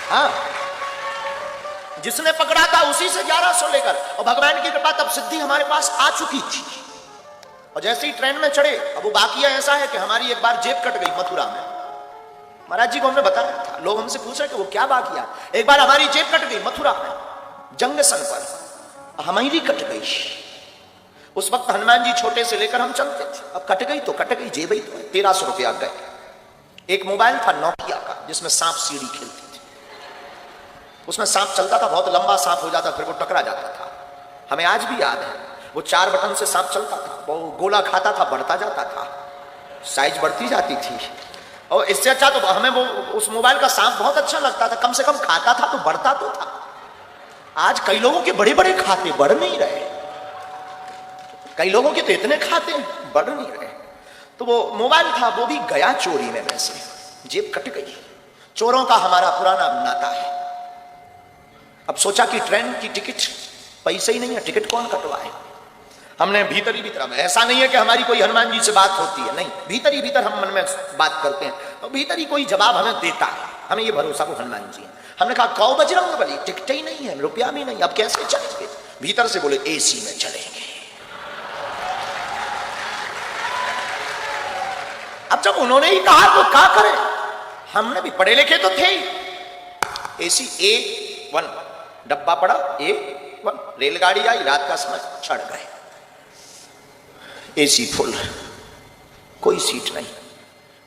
हाँ, जिसने पकड़ा था उसी से 1100 लेकर, और भगवान की कृपा तब सिद्धि हमारे पास आ चुकी थी। और जैसे ही ट्रेन में चढ़े, अब वो बाकिया ऐसा है कि हमारी एक बार जेब कट गई मथुरा में। महाराज जी को हमने बताया था, लोग हमसे पूछ रहे कि वो क्या बाकिया। एक बार हमारी जेब कट गई मथुरा में जंगसन पर, हमारी कट गई। उस वक्त हनुमान जी छोटे से लेकर हम चलते थे। अब कट गई तो कट गई, जेब ही तो 1300 रुपया गए। एक मोबाइल था नोकिया का, जिसमें सांप सीढ़ी खेलती थी। उसमें सांप चलता था, बहुत लंबा सांप हो जाता, फिर वो टकरा जाता था। हमें आज भी याद है, वो 4 बटन से सांप चलता था, वो गोला खाता था, बढ़ता जाता था, साइज बढ़ती जाती थी। और इससे अच्छा तो हमें वो उस मोबाइल का सांप बहुत अच्छा लगता था, कम से कम खाता था तो बढ़ता तो था। आज कई लोगों के बड़े बड़े खाते बढ़ नहीं रहे, कई लोगों के तो इतने खाते बढ़ नहीं रहे। तो वो मोबाइल था, वो भी गया चोरी में, वैसे जेब कट गई। चोरों का हमारा पुराना नाता है। अब सोचा कि ट्रेन की टिकट, पैसे ही नहीं है, टिकट कौन कटवाए। हमने भीतर ही भीतर, ऐसा नहीं है कि हमारी कोई हनुमान जी से बात होती है, नहीं, भीतर ही भीतर हम मन में बात करते हैं, तो भीतर ही कोई जवाब हमें देता है। हमें ये भरोसा वो हनुमान जी है। हमने कहा कौ बजरंग बली, टिकट ही नहीं है, रुपया भी नहीं, अब कैसे चलेंगे। भीतर से बोले एसी में चलेंगे। अब जब उन्होंने ही कहा तो क्या करें, हमने भी पढ़े लिखे तो थे ही। एसी A1 डब्बा पड़ा, A1 रेलगाड़ी आई, रात का समय, चढ़ गए। एसी फुल, कोई सीट नहीं,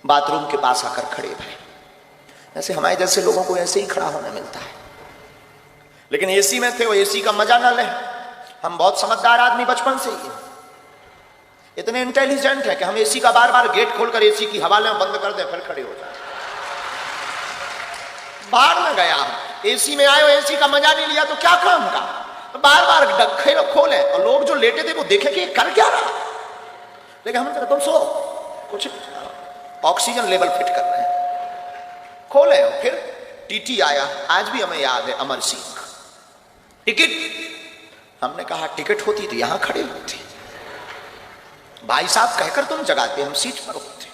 बाथरूम के पास आकर खड़े भाई। ऐसे हमारे जैसे लोगों को ऐसे ही खड़ा होने मिलता है, लेकिन एसी में थे, वो एसी का मजा ना ले। हम बहुत समझदार आदमी बचपन से ही, इतने इंटेलिजेंट है कि हम एसी का बार बार गेट खोलकर एसी की हवा लें, बंद कर दें, फिर खड़े हो जाए। बाहर में गया, एसी में आए, एसी का मजा नहीं लिया तो क्या काम का, तो बार बार डक्खे खोले, और लोग जो लेटे थे वो देखे कि कर क्या रहा। लेकिन हमने कहा तुम सो, कुछ ऑक्सीजन लेवल फिट कर रहे हैं। खोले, फिर टीटी आया, आज भी हमें याद है, अमर सिंह, टिकट। हमने कहा टिकट होती तो यहां खड़े होते, भाई साहब कहकर तुम जगाते, हम सीट पर होते।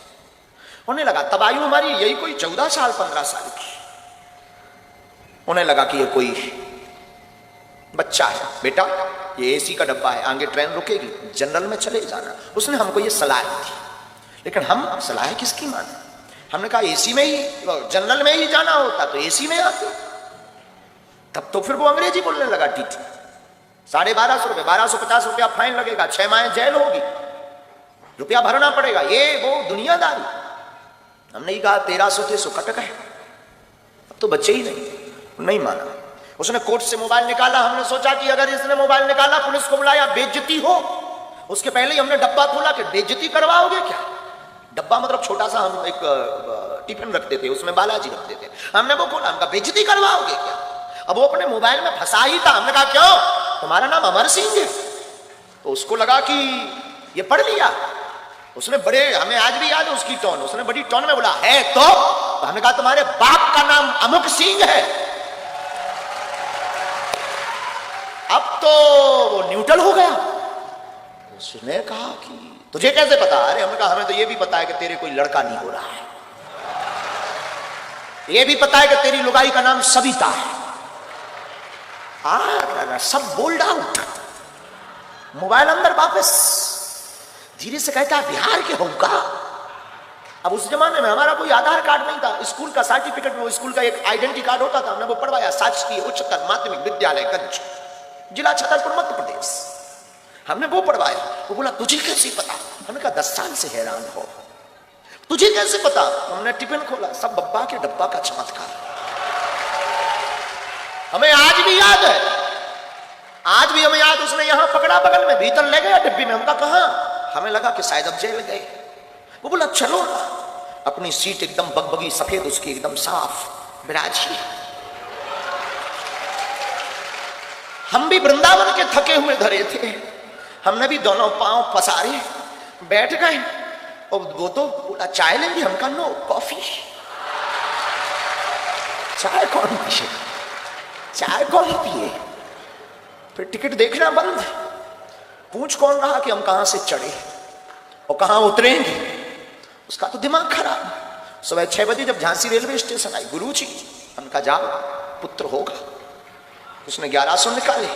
उन्हें लगा, तब आयु हमारी यही कोई 14 साल 15 साल की। उन्हें लगा कि ये कोई बच्चा है, बेटा ये एसी का डब्बा है, आगे ट्रेन रुकेगी, जनरल में चले जाना। उसने हमको ये सलाह दी, लेकिन हम सलाह किसकी माने। हमने कहा एसी में ही, जनरल में ही जाना होता तो एसी में आते। तब तो फिर वो अंग्रेजी बोलने लगा, टीटी 1250 रुपये, 1250 रुपया फाइन लगेगा, 6 माह जेल होगी, रुपया भरना पड़ेगा, ये वो दुनियादारी। हमने ही कहा 1300 थे, सो कट गए। अब तो बच्चे ही नहीं माना। उसने कोट से मोबाइल निकाला, हमने सोचा कि अगर इसने मोबाइल निकाला, पुलिस को बुलाया, बेइज्जती हो। उसके पहले ही हमने डब्बा खोला कि बेइज्जती करवाओगे क्या। डब्बा मतलब छोटा सा, हम एक टिफिन रखते थे, उसमें बालाजी रखते थे। हमने वो खोला, हमका बेइज्जती करवाओगे क्या। अब वो अपने मोबाइल में फंसा ही था। हमने कहा क्यों, तुम्हारा नाम अमर सिंह है। तो उसको लगा कि ये पढ़ लिया। उसने बड़े, हमें आज भी याद है उसकी टोन, उसने बड़ी टोन में बोला है तो हमने कहा तुम्हारे बाप का नाम अमुक सिंह है। अब तो वो न्यूट्रल हो गया। उसने कहा कि तुझे कैसे पता। अरे हमने कहा हमें तो ये भी पता है कि तेरे कोई लड़का नहीं हो रहा है, ये भी पता है कि तेरी लुगाई का नाम सविता है। सब बोल्ड आउट। मोबाइल अंदर वापस, धीरे से कहता है बिहार के होगा। अब उस जमाने में हमारा कोई आधार कार्ड नहीं था, स्कूल का सर्टिफिकेट में स्कूल का एक आइडेंटिटी कार्ड होता था। हमने वो पढ़वाया, शासकीय उच्चतर माध्यमिक विद्यालय गंज, जिला छतरपुर मध्य प्रदेश। हमने वो पढ़वाया। वो बोला तुझे कैसे पता। हमने कहा 10 साल से हैरान हो, तुझे कैसे पता। हमने टिफिन खोला, सब बब्बा के डब्बा का चमत्कार। हमें आज भी याद है, आज भी हमें याद। उसने यहां पकड़ा, बगल में, भीतर ले गया डिब्बी में। हमका कहा, हमें लगा कि शायद अब जेल गए। वो बोला चलो ना। अपनी सीट एकदम बगबगी सफेद, उसकी एकदम साफ बिराजी। हम भी वृंदावन के थके हुए धरे थे, हमने भी दोनों पांव पसारे बैठ गए। और वो तो बोला चाय लेंगे। हमका नो, कॉफी। चाय कौन पिए, चाय कौन पिए। फिर टिकट देखना बंद, पूछ कौन रहा कि हम कहां से चढ़े और कहां उतरेंगे। उसका तो दिमाग खराब। सुबह 6 बजे जब झांसी रेलवे स्टेशन आई, गुरुजी, हमका जाओ पुत्र होगा। उसने 1100 निकाले,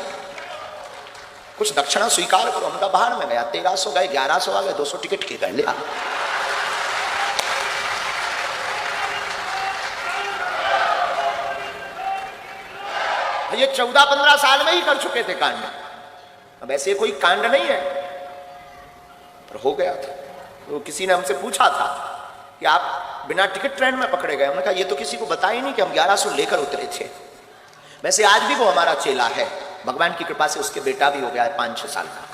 कुछ दक्षिणा स्वीकार करो। उनका बाहर में गया, 1300 गए, 1100 आ गए, 200 टिकट के गए, लिया। ये 14-15 साल में ही कर चुके थे कांड। अब ऐसे कोई कांड नहीं है, पर हो गया था। तो किसी ने हमसे पूछा था कि आप बिना टिकट ट्रेन में पकड़े गए। हमने कहा ये तो किसी को बताया ही नहीं कि हम 1100 लेकर उतरे थे। वैसे आज भी वो हमारा चेला है, भगवान की कृपा से उसके बेटा भी हो गया है 5-6 साल का।